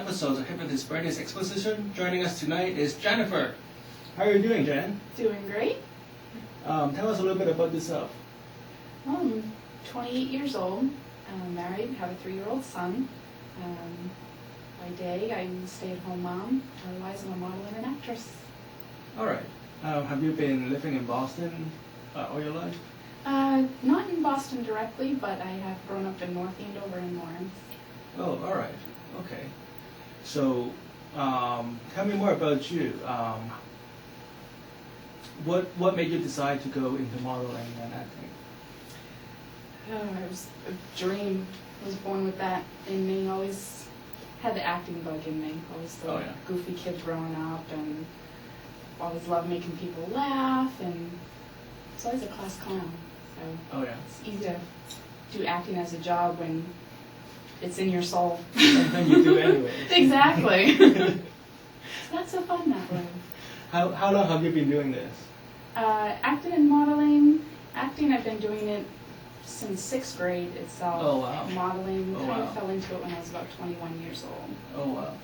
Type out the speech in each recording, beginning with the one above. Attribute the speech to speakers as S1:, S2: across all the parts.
S1: episode of Hypnotist Brady's Exposition. Joining us tonight is Jennifer. How are you doing, Jen?
S2: Doing great.
S1: Tell us a little bit about yourself.
S2: Well, I'm 28 years old, married, have a 3-year-old son. By day, I'm a stay-at-home mom. Otherwise, I'm a model and an actress.
S1: All right. Have you been living in Boston all your life?
S2: Not in Boston directly, but I have grown up in North Andover and Lawrence.
S1: Oh, all right. Okay. So, tell me more about you. What made you decide to go into modeling and acting?
S2: It was a dream. I was born with that in me. Always had the acting bug in me. Always the goofy kid growing up, and always loved making people laugh, and was always a class clown. So it's easy to do acting as a job when it's in your soul.
S1: Something you do anyway.
S2: Exactly. It's not so fun that way.
S1: How long have you been doing this?
S2: Acting and modeling. Acting, I've been doing it since 6th grade itself.
S1: Oh, wow.
S2: Modeling, kind of fell into it when I was about 21 years old.
S1: Oh, wow.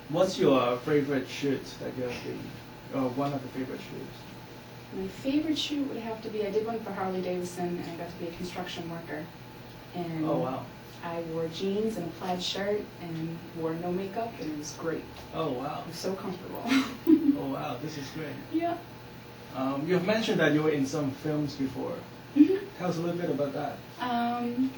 S1: What's your favorite shoot that you have been, or one of the favorite shoots?
S2: My favorite shoot would have to be, I did one for Harley Davidson, and I got to be a construction worker. And
S1: oh, wow.
S2: I wore jeans and a plaid shirt and wore no makeup, and it was great.
S1: Oh, wow.
S2: It was so comfortable.
S1: Oh, wow. This is great.
S2: Yeah.
S1: You've mentioned that you were in some films before.
S2: Mm-hmm.
S1: Tell us a little bit about that.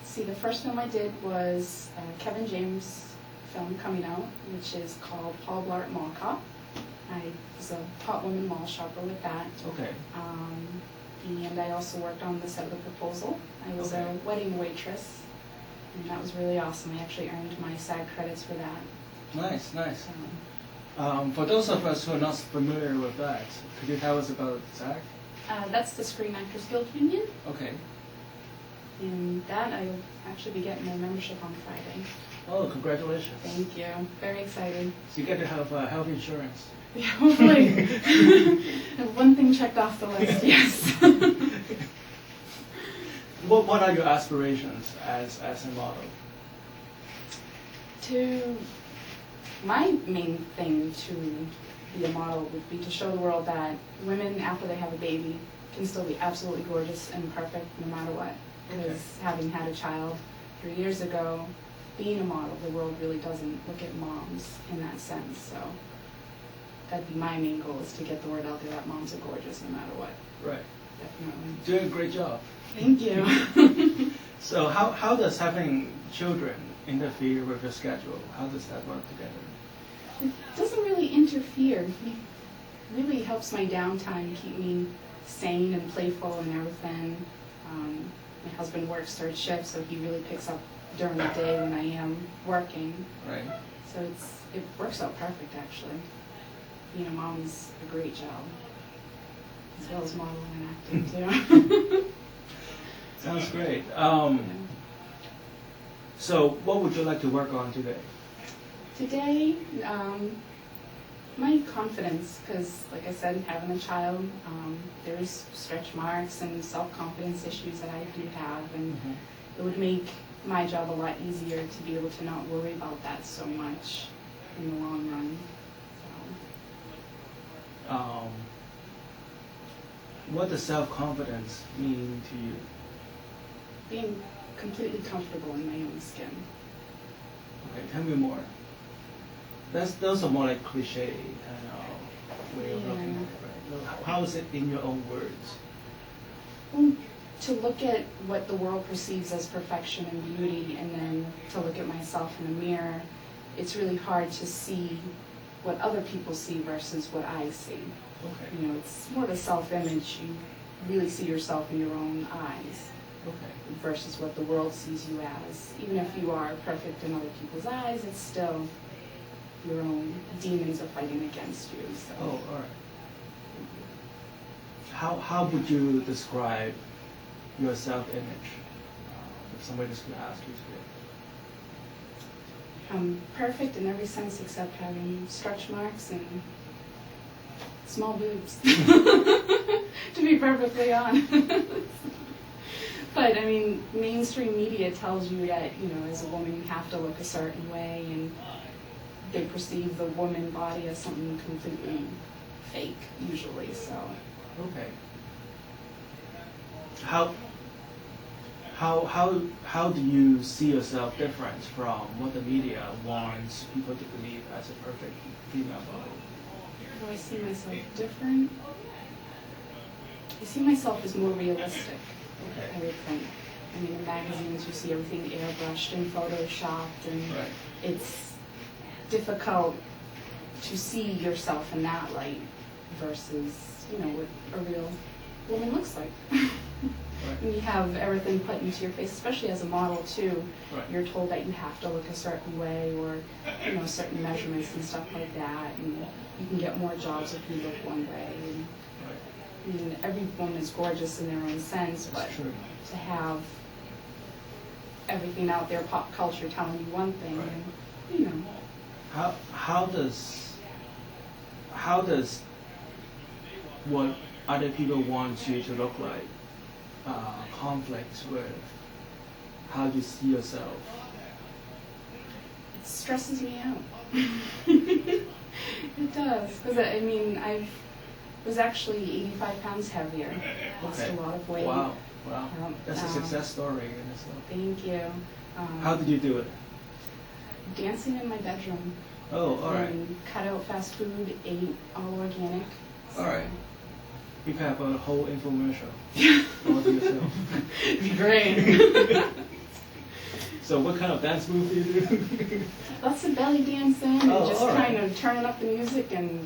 S2: See, the first film I did was Kevin James' film coming out, which is called Paul Blart Mall Cop. I was a hot woman mall shopper with that.
S1: Okay.
S2: And I also worked on the set of The Proposal. I was a wedding waitress, and that was really awesome. I actually earned my SAG credits for that.
S1: Nice, nice. For those of us who are not familiar with that, could you tell us about SAG?
S2: That's the Screen Actors Guild Union.
S1: Okay.
S2: And that I'll actually be getting my membership on Friday.
S1: Oh, congratulations.
S2: Thank you. Very excited.
S1: So you get to have health insurance.
S2: Yeah, hopefully. One thing checked off the list, yes.
S1: What are your aspirations as a model?
S2: My main thing to be a model would be to show the world that women, after they have a baby, can still be absolutely gorgeous and perfect no matter what. Because having had a child 3 years ago, being a model, the world really doesn't look at moms in that sense. So that'd be my main goal, is to get the word out there that moms are gorgeous no matter what.
S1: Right.
S2: Definitely.
S1: Doing a great job.
S2: Thank you.
S1: So how does having children interfere with your schedule? How does that work together?
S2: It doesn't really interfere. It really helps my downtime, keep me sane and playful and everything. My husband works 3rd shift, so he really picks up during the day when I am working.
S1: Right.
S2: So it works out perfect, actually. Being a mom is a great job, as well as modeling and acting too.
S1: Sounds great. So what would you like to work on today?
S2: Today, my confidence, because like I said, having a child, there is stretch marks and self-confidence issues that I do have, and it would make my job a lot easier to be able to not worry about that so much in the long run. So.
S1: What does self-confidence mean to you?
S2: Being completely comfortable in my own skin.
S1: Okay, tell me more. Those are more like cliche kind of way of looking at it, right? How is it in your own words?
S2: Well, to look at what the world perceives as perfection and beauty, and then to look at myself in the mirror, it's really hard to see what other people see versus what I see.
S1: Okay.
S2: You know, it's more of a self-image. You really see yourself in your own eyes.
S1: Okay.
S2: Versus what the world sees you as. Even if you are perfect in other people's eyes, it's still your own demons are fighting against you. So.
S1: Oh, all right. How would you describe your self-image if somebody was going to ask you to?
S2: I'm perfect in every sense except having stretch marks and small boobs, to be perfectly honest. But I mean, mainstream media tells you that, you know, as a woman you have to look a certain way, and they perceive the woman body as something completely fake, usually. So.
S1: Okay. How do you see yourself different from what the media wants people to believe as a perfect female body?
S2: Do I see myself different? I see myself as more realistic, I would think. I mean, in magazines you see everything airbrushed and photoshopped, and it's difficult to see yourself in that light versus, what a real woman looks like. And you have everything put into your face, especially as a model too. You're told that you have to look a certain way, or certain measurements and stuff like that, and you can get more jobs if you look one way. And, I mean, every woman is gorgeous in their own sense, but to have everything out there, pop culture telling you one thing, and,
S1: How does what other people want you to look like conflict with how you see yourself?
S2: It stresses me out. It does, because I mean, I was actually 85 pounds heavier. Lost a lot of weight.
S1: Wow. That's a success story in itself.
S2: Thank you.
S1: How did you do it?
S2: Dancing in my bedroom.
S1: Oh, all right.
S2: Cut out fast food, ate all organic.
S1: All right. You can have a whole infomercial all to yourself.
S2: It'd be great.
S1: So what kind of dance move do you do?
S2: Lots of belly dancing, and just kind of turning up the music and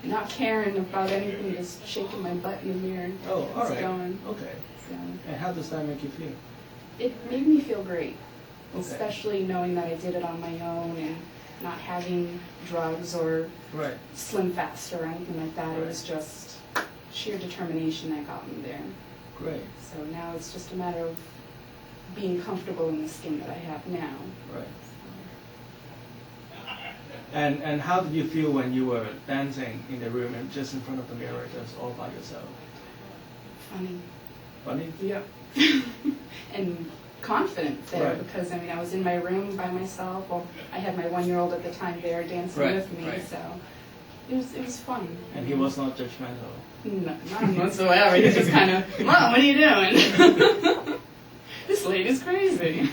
S2: not caring about anything, just shaking my butt in the mirror.
S1: Oh, all right.
S2: Going.
S1: Okay.
S2: So,
S1: and how does that make you feel?
S2: it made me feel great, especially knowing that I did it on my own and not having drugs or Slim Fast or anything like that. It was just sheer determination that got me there.
S1: Great.
S2: So now it's just a matter of being comfortable in the skin that I have now.
S1: Right. And how did you feel when you were dancing in the room and just in front of the mirror, just all by yourself?
S2: Funny.
S1: Funny?
S2: Yeah. And confident there, because I mean I was in my room by myself. Well, I had my 1-year-old at the time there dancing with me, so it was fun.
S1: And he was not judgmental.
S2: No, not whatsoever. He was just kind of, Mom, what are you doing? This lady's crazy.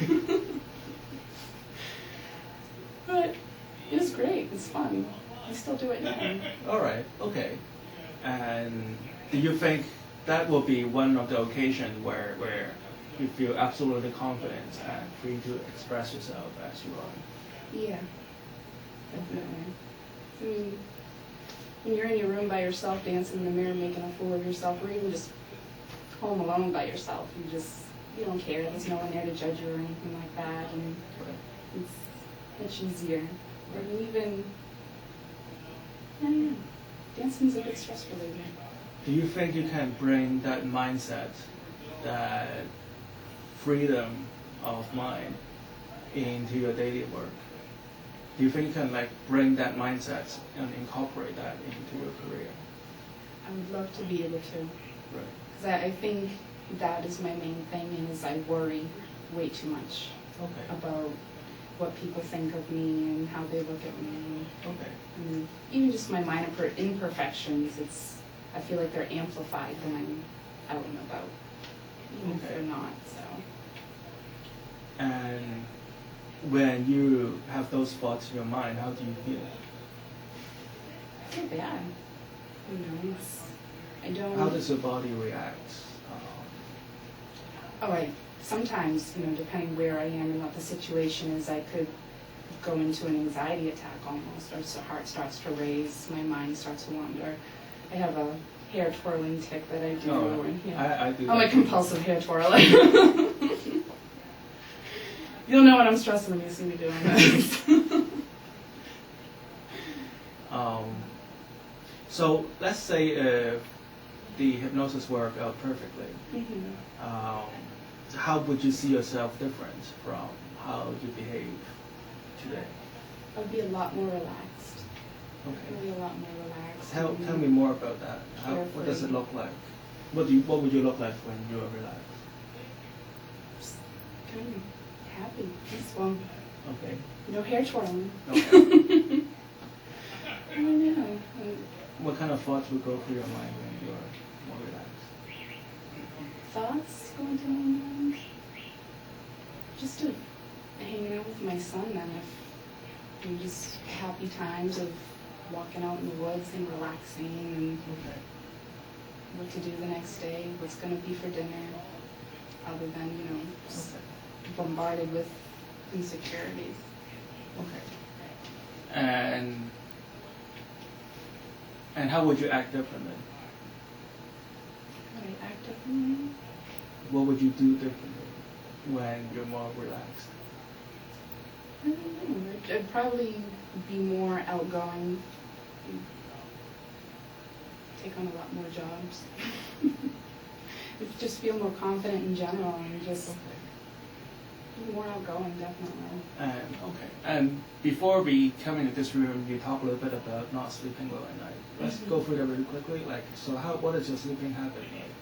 S2: But it was great. It's fun. I still do it now.
S1: All right. Okay. And do you think that will be one of the occasions where you feel absolutely confident and free to express yourself as you are?
S2: Yeah, definitely. I mean, when you're in your room by yourself, dancing in the mirror, making a fool of yourself, or even just home alone by yourself, you don't care. There's no one there to judge you or anything like that, and it's much easier. And even, I don't know, dancing's a bit stress reliever.
S1: Do you think you can bring that mindset, that freedom of mind into your daily work? Do you think you can bring that mindset and incorporate that into your career?
S2: I would love to be able to.
S1: Right.
S2: Because I think that is my main thing, is I worry way too much about what people think of me and how they look at me. And even just my minor imperfections, I feel like they're amplified when I'm out and about, even if they're not. So.
S1: And when you have those thoughts in your mind, how do you feel?
S2: I feel bad. I don't.
S1: How does your body react?
S2: Sometimes, depending where I am and what the situation is, I could go into an anxiety attack almost, or the heart starts to race, my mind starts to wander. I have a hair twirling tic that I do.
S1: I do.
S2: I'm a compulsive hair twirler. You'll know when I'm stressed when you see me doing this.
S1: So let's say if the hypnosis worked out perfectly, how would you see yourself different from how you behave today?
S2: I'd be a lot more relaxed.
S1: Okay.
S2: I'd be a lot more relaxed.
S1: Tell me more about that. What does it look like? What would you look like when you are relaxed?
S2: Just kind of happy, peaceful.
S1: Okay.
S2: No hair twirling.
S1: Okay.
S2: I don't know.
S1: What kind of thoughts would go through your mind when you're more relaxed?
S2: Thoughts going through my mind? Just to hanging out with my son then. And just happy times of walking out in the woods and relaxing and
S1: Okay.
S2: what to do the next day, what's going to be for dinner, other than, just bombarded with insecurities.
S1: Okay. And how would you act differently?
S2: Would I act differently?
S1: What would you do differently when you're more relaxed?
S2: I don't know. I'd probably be more outgoing, take on a lot more jobs. Just feel more confident in general and just be more outgoing, definitely.
S1: And before we come into this room, you talk a little bit about not sleeping well at night. Let's go through that really quickly. What is your sleeping habit like?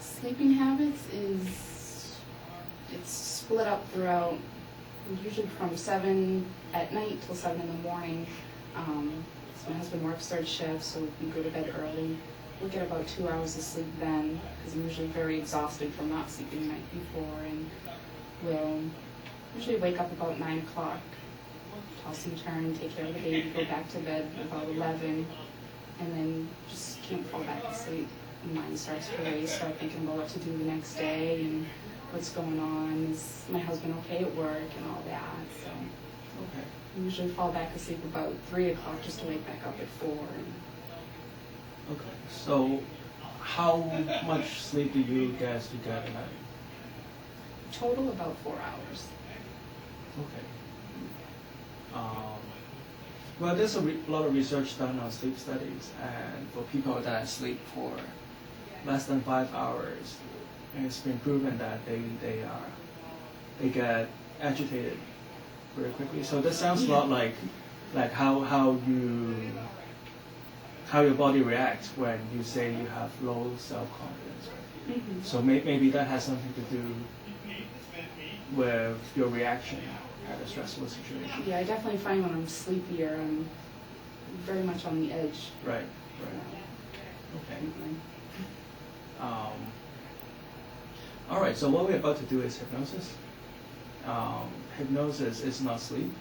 S2: Sleeping habits it's split up throughout, usually from 7 at night till 7 in the morning. So my husband works third shift, so we go to bed early. We'll get about 2 hours of sleep then, because I'm usually very exhausted from not sleeping the night before, and we'll usually wake up about 9 o'clock, toss and turn, take care of the baby, go back to bed about 11, and then just can't fall back to sleep. My mind starts to race, start thinking about what to do the next day and what's going on. Is my husband okay at work and all that? So I usually fall back asleep about 3 o'clock just to wake back up at 4.
S1: Okay. So how much sleep do you guys get at night?
S2: Total about 4 hours.
S1: Okay. Well, there's a lot of research done on sleep studies, and for people that sleep for less than 5 hours, it's been proven that they get agitated very quickly. So this sounds a lot like how your body reacts when you say you have low self-confidence. Right?
S2: Mm-hmm.
S1: So maybe that has something to do with your reaction at a stressful situation.
S2: Yeah, I definitely find when I'm sleepier, I'm very much on the edge.
S1: Right. Okay. All right, so what we're about to do is hypnosis. Hypnosis is not sleep.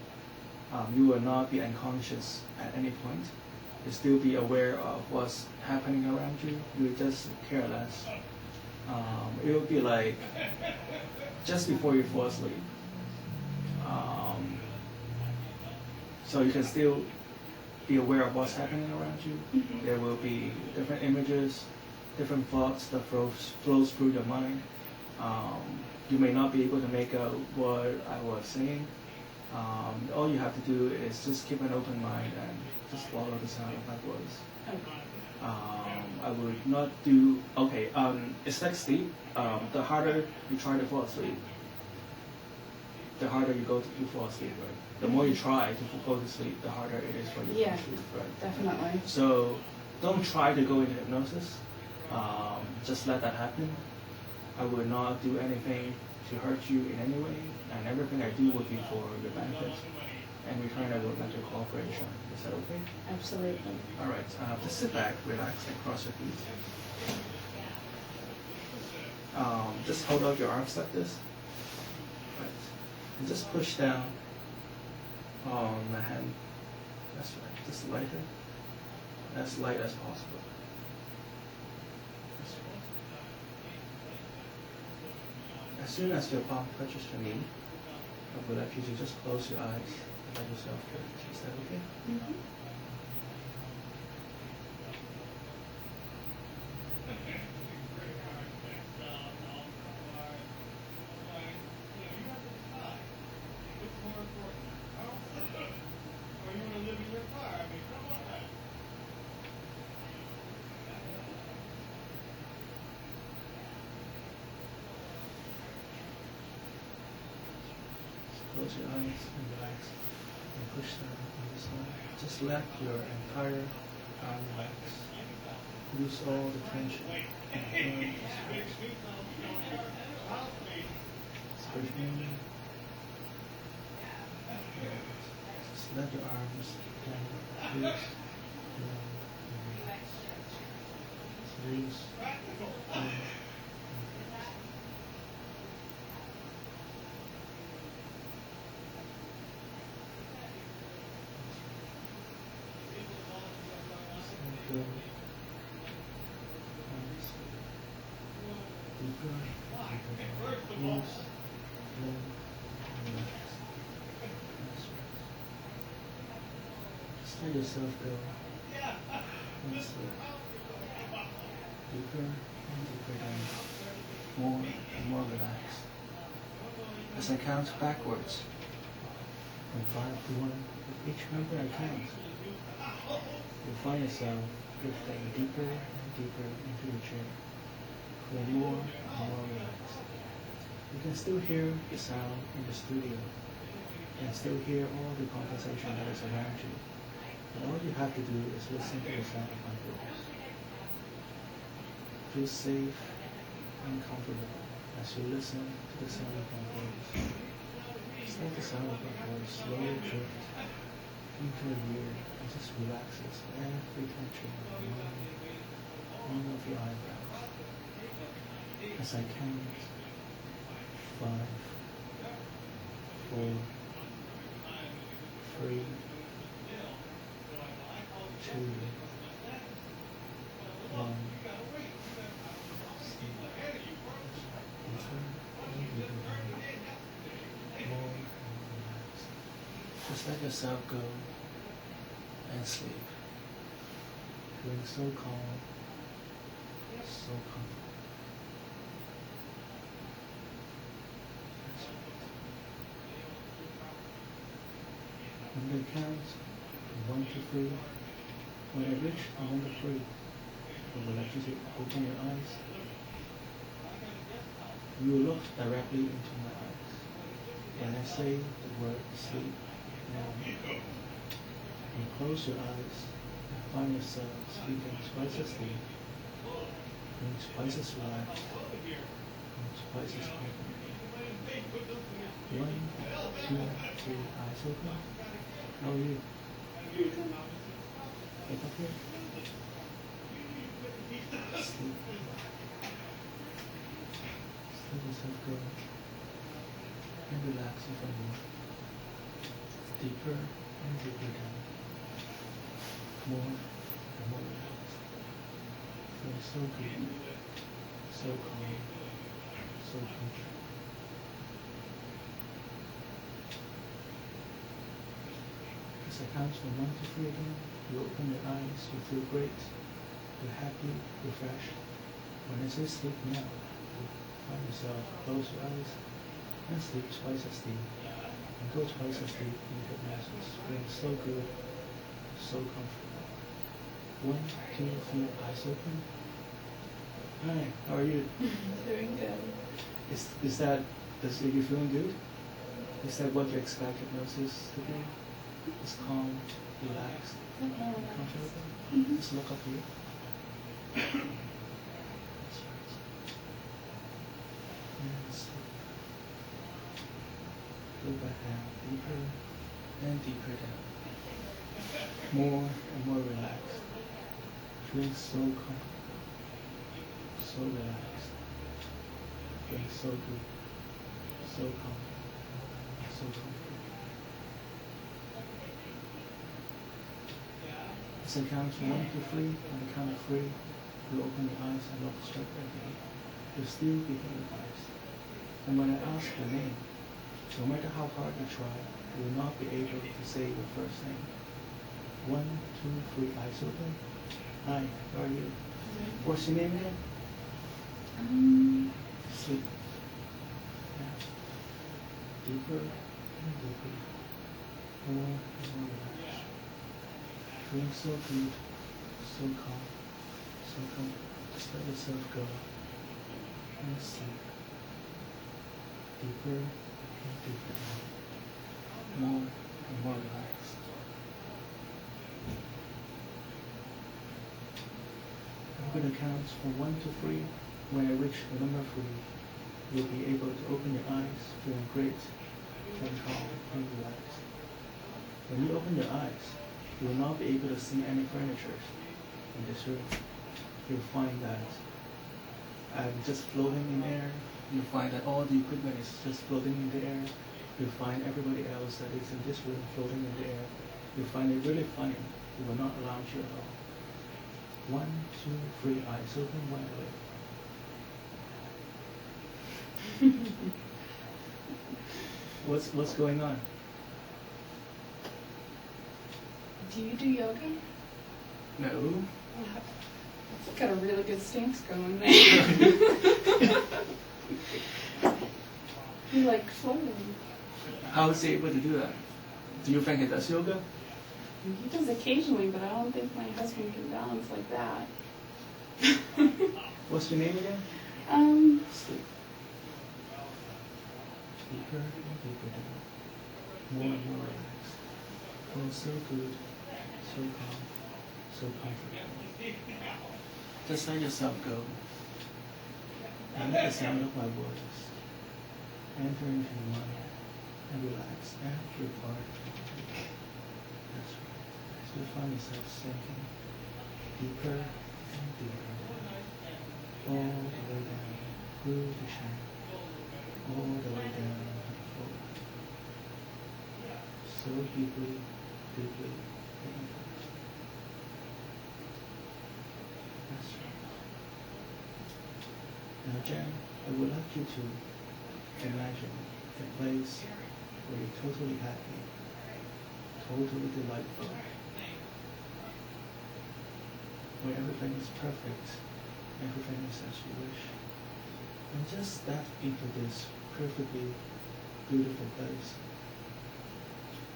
S1: You will not be unconscious at any point. You'll still be aware of what's happening around you. You just care less. It will be like just before you fall asleep. So you can still be aware of what's happening around you.
S2: Mm-hmm.
S1: There will be different images, different thoughts that flows through your mind. You may not be able to make out what I was saying. All you have to do is just keep an open mind and just follow the sound of my voice.
S2: Okay.
S1: I would not do, it's like sleep. The harder you try to fall asleep, the harder you fall asleep, right? The more you try to go to sleep, the harder it is for you to sleep, right?
S2: Definitely.
S1: So don't try to go into hypnosis. Just let that happen. I would not do anything to hurt you in any way, and everything I do would be for your benefit. In return, I would like your cooperation. Is that okay?
S2: Absolutely.
S1: All right. Just sit back, relax, and cross your feet. Just hold out your arms like this. Right. And just push down on the hand. That's right. Just lighter. As light as possible. That's right. As soon as your palm touches your knee, I would like you to just close your eyes and let yourself drift. Is that okay?
S2: Mm-hmm.
S1: Close your eyes and relax and push down on this side. Just let your entire arm relax. Lose all the tension and firm stress. Breathe in. Just let your arms down, loose. Release. Go. Deeper. Release. Just let yourself go. And sleep. Deeper and deeper down. More and more relaxed. As I count backwards, from 5 to 1, with each number I count, you'll find yourself drifting deeper and deeper into the chair, feeling more and more relaxed. You can still hear the sound in the studio. You can still hear all the conversation that is around you. And all you have to do is listen to the sound of my voice. Feel safe and comfortable as you listen to the sound of my voice. Just let the sound of my voice slowly drift into your ear and just relaxes every tension of one of your eyebrows. As I count 5, 4, 3, 2, 1. Just let yourself go and sleep. Feeling so calm, so comfortable. I'm going to count from 1 to 3. When I reach the number 3, I would like you to open your eyes. You will look directly into my eyes. When I say the word sleep, and close your eyes and find yourself sleeping twice as deep, being twice as relaxed, and twice as comfortable. 1, 2, 3, eyes open. How are you? Wake up here. Sleep. Let yourself go and relax even more. Deeper and deeper down. More and more relaxed. Feeling so good, so calm, so comfortable. As I count from 1 to 3 again, you open your eyes, you feel great, you're happy, refreshed. When I say sleep now, you find yourself close your eyes and sleep twice as deep. And go twice as deep in hypnosis, feeling so good, so comfortable. 1, 2, 3, eyes open. Hi, how are you?
S2: Doing good.
S1: Is that, are you feeling good? Is that what you expect hypnosis to be? It's calm, relaxed, comfortable?
S2: Mm-hmm.
S1: Just look up here. And sleep. Go back down, deeper and deeper down. More and more relaxed. Feeling so comfortable, so relaxed. Feeling so good, so calm, so comfortable. As I count from 1 to 3, on the count of 3, you open your eyes and look straight at me. You'll still be hypnotized. And when I ask your name, no matter how hard you try, you will not be able to say your first name. 1, 2, 3, eyes open. Hi, how are you? What's your name again? Sleep. Yeah. Deeper and deeper. More and more relaxed. Feeling so good, so calm, so comfortable. Just let yourself go and sleep. Deeper and deeper down. More and more relaxed. I'm going to count from 1 to 3. When I reach the number 3, you'll be able to open your eyes, feeling great, feeling calm and relaxed. When you open your eyes, you will not be able to see any furniture in this room. You'll find that I'm just floating in air. You'll find that all the equipment is just floating in the air. You'll find everybody else that is in this room floating in the air. You'll find it really funny. It will not alarm you at all. 1, 2, 3, eyes open wide awake. What's going on?
S2: Do you do yoga?
S1: No.
S2: Got a really good stance going there. You like floating.
S1: How is he able to do that? Do you think he does yoga?
S2: He does occasionally, but I don't think my husband can balance like that.
S1: What's your name again? Sleep. Deeper and deeper down. More and more relaxed. Feels so good, so calm, so comfortable. Just let yourself go. And let the sound of my voice enter into your mind and relax every part of your body. That's right. So you find yourself sinking deeper and deeper, all the way down through the shadow, all the way down to the floor. So deeply, deeply, deeply. That's right. Now, Jenn, I would like you to imagine a place where you're totally happy, totally delightful, where everything is perfect, everything is as you wish. And just step into this perfectly beautiful place.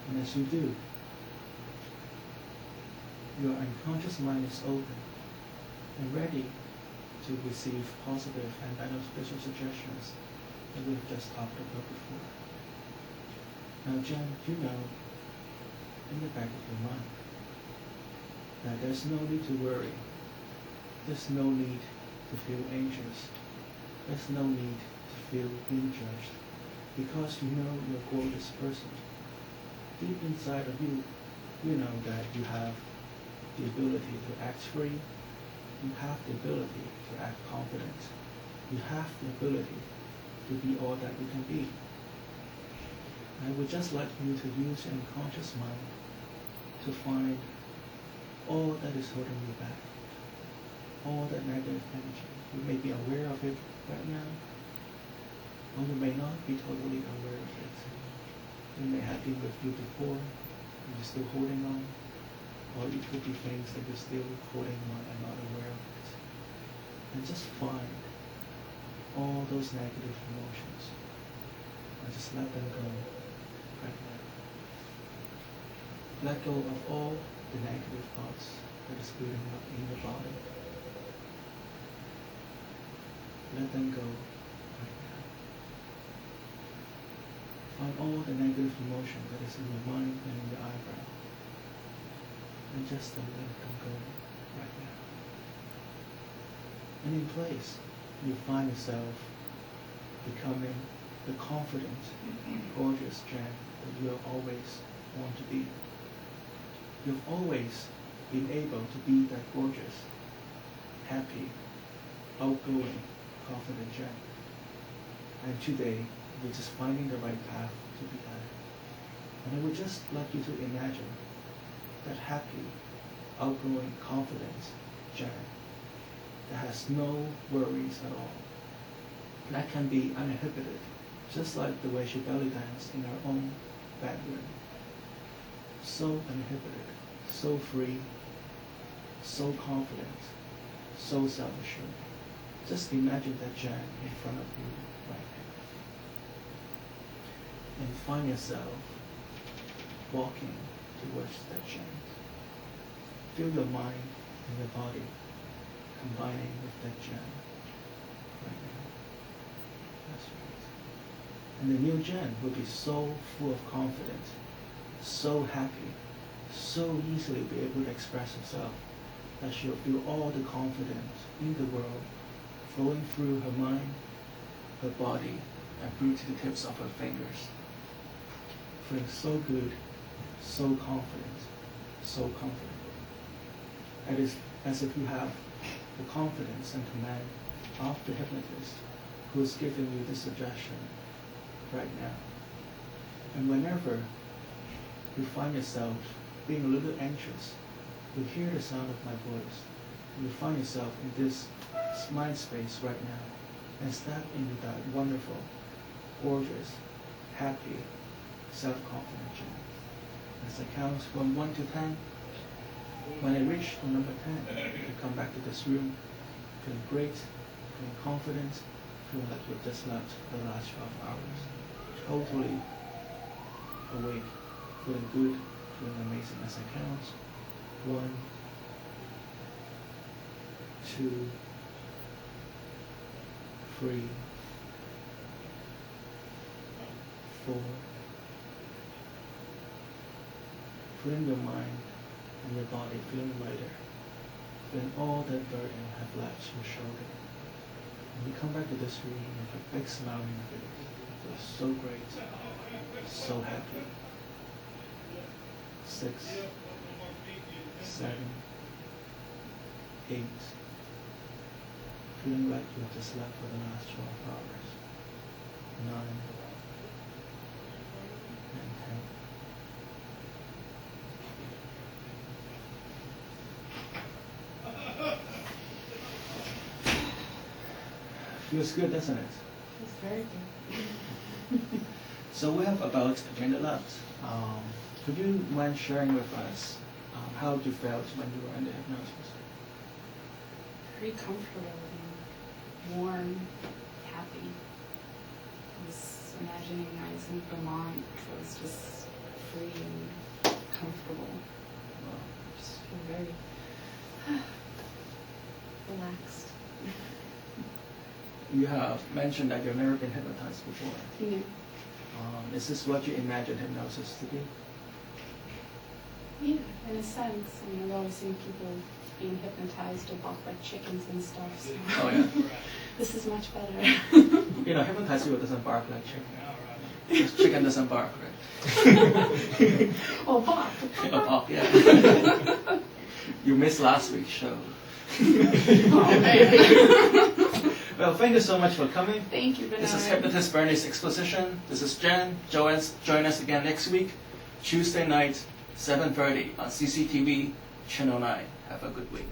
S1: And as you do, your unconscious mind is open and ready to receive positive and beneficial suggestions that we've just talked about before. Now, Jenn, you know in the back of your mind that there's no need to worry. There's no need to feel anxious. There's no need to feel being judged, because you know you're a gorgeous person. Deep inside of you, you know that you have the ability to act free. You have the ability to act confident. You have the ability to be all that you can be. I would just like you to use your unconscious mind to find all that is holding you back, all that negative energy. You may be aware of it right now, or you may not be totally aware of it. It may have been with you before, and you're still holding on, or it could be things that you're still holding on and not aware of it. And just find all those negative emotions, and just let them go right now. Let go of all the negative thoughts that is building up in your body. Let them go right now. Find all the negative emotion that is in your mind and in your eyebrow. And just let them go right now. And in place, you find yourself becoming the confident, gorgeous Jenn that you have always wanted to be. You've always been able to be that gorgeous, happy, outgoing, confident Jenn. And today, you're just finding the right path to be at. And I would just like you to imagine that happy, outgoing, confident Jenn that has no worries at all. That can be uninhibited, just like the way she belly danced in her own bedroom. So uninhibited, so free, so confident, so self-assured. Just imagine that Jenn in front of you right now. And find yourself walking towards that Jenn. Feel your mind and your body combining with that Jenn right now. That's right. And the new Jenn will be so full of confidence, so happy, so easily be able to express herself that she'll feel all the confidence in the world flowing through her mind, her body, and through to the tips of her fingers. Feeling so good, so confident, so comfortable. It is as if you have the confidence and command of the hypnotist who is giving you the suggestion right now. And whenever you find yourself being a little anxious, you hear the sound of my voice, you find yourself in this mind space right now, and step into that wonderful, gorgeous, happy, self-confident Jenn. As I count from 1 to 10, when I reach the number 10, you come back to this room, feeling great, feeling confident, feeling like you've just slept for the last 12 hours. Totally awake, feeling good, feeling amazing. As I count 1, 2, 3, 4. Feeling your mind and your body feeling lighter, feeling all that burden have left your shoulder. When you come back to this room with a big smile on your face, you feel so great, so happy. 6, 7, 8. Feeling like you have just slept for the last 12 hours. 9 and 10. Feels good, doesn't it?
S2: It's very good.
S1: So we have about a minute left. Could you mind sharing with us how you felt when you were in the hypnosis?
S2: Very comfortable and warm, happy. I was imagining I was in Vermont, which was just free and comfortable. Just feel very relaxed.
S1: You have mentioned that you've never been hypnotized before.
S2: Yeah.
S1: Is this what you imagine hypnosis to be?
S2: Yeah, in a sense. I mean, I've always seen people being hypnotized to walk like chickens and stuff. So.
S1: Oh yeah.
S2: This is much better.
S1: You know, hypnotized people doesn't bark like chicken. Because chicken doesn't bark, right?
S2: Oh, bark.
S1: Oh, bark, yeah. You missed last week's show.
S2: Oh, man.
S1: Well, thank you so much for coming.
S2: Thank you, Bernard.
S1: This is Hypnotist Bernie's Exposition. This is Jenn. Join us again next week, Tuesday night, 7:30 on CCTV, Channel 9. Have a good week.